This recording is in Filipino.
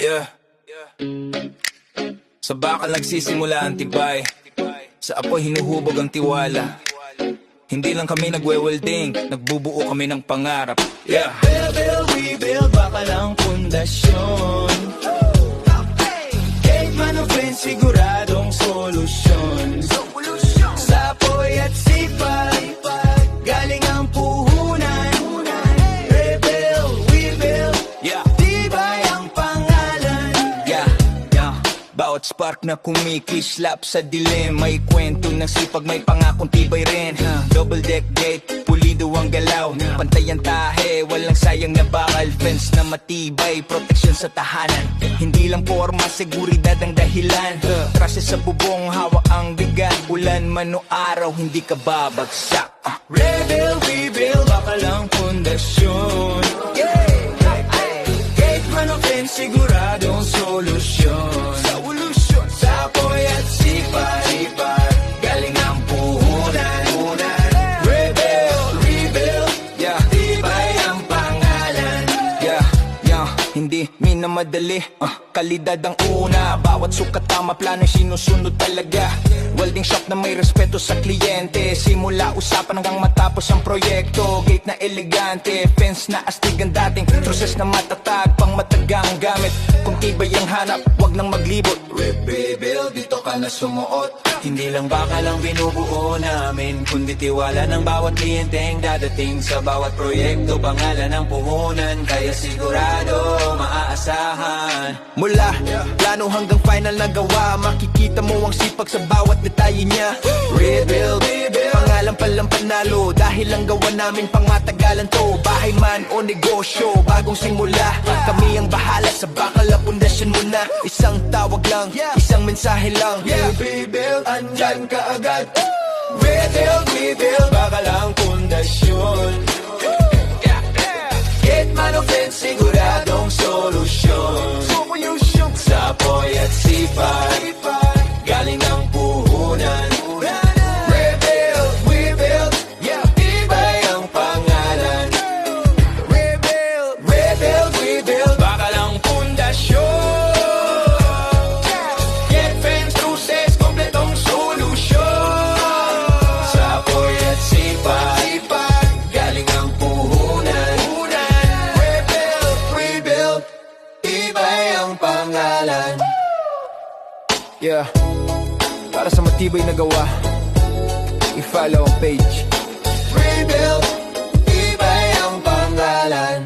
Yeah. Sa bakal nagsisimula ang tibay, sa apoy hinuhubog ang tiwala. Hindi lang kami nagwewelding, nagbubuo kami ng pangarap. Yeah. Build, we build, bakal ang pundasyon. Kahit man o friend, siguradong solusyon. Sa apoy at sipag, galing ang puhunan. Rebuild, we build, tibay ang pangalan. Bawat spark na kumikislap sa dilim, may kwento ng sipag, may pangakong tibay rin. Double deck gate, pulido ang galaw, pantay ang tahe, walang sayang na bakal. Fence na matibay, protection sa tahanan. Hindi lang forma, seguridad ang dahilan. Trusted sa bubong, hawak ang bigat. Ulan man o araw, hindi ka babagsak. Rebuild, we build, bakal ang pundasyon. Gate man o fence, siguradong solusyon. Sa apoy at sipag, galing ang puhunan. Rebuild, tibay ang pangalan. Hindi minamadali, kalidad ang una. Bawat sukat tama, plano sinusunod talaga. Welding shop na may respeto sa kliyente. Simula usapan hanggang matapos ang proyekto. Gate na elegante, fence na astig ang dating. Trusses na matatag, pang matagang gamit. Kung tibay ang hanap, wag nang maglibot. Rebuild, dito ka na sumuot. Hindi lang bakal ang binubuo namin, kundi tiwala ng bawat kliyenteng dadating. Sa bawat proyekto, pangalan ng puhunan. Kaya sigurado, maaasahan. Mula plano hanggang final na gawa, makikita mo ang sipag sa bawat detalye niya. Rebuild, pangalan palang panalo, dahil ang gawa namin pang matagalan to. Bahay man o negosyo, bagong simula, kami ang bahala sa bakal na pundasyon mo na. Isang tawag lang, isang mensahe lang. Rebuild, andyan ka agad. Rebuild, bakal ang pundasyon. Gate man o fence, siguradong solusyon. Sa apoy at sipag, galing ang puhunan. Rebuild, we build, tibay ang pangalan. Rebuild, we build, bakal ang pundasyon. Gate, fence, truces, kompletong solusyon. Sa apoy at sipag, galing ang puhunan. Rebuild, we build, tibay ang pangalan. Para sa matibay na gawa, i-follow ang page. Rebuild, tibay ang pangalan.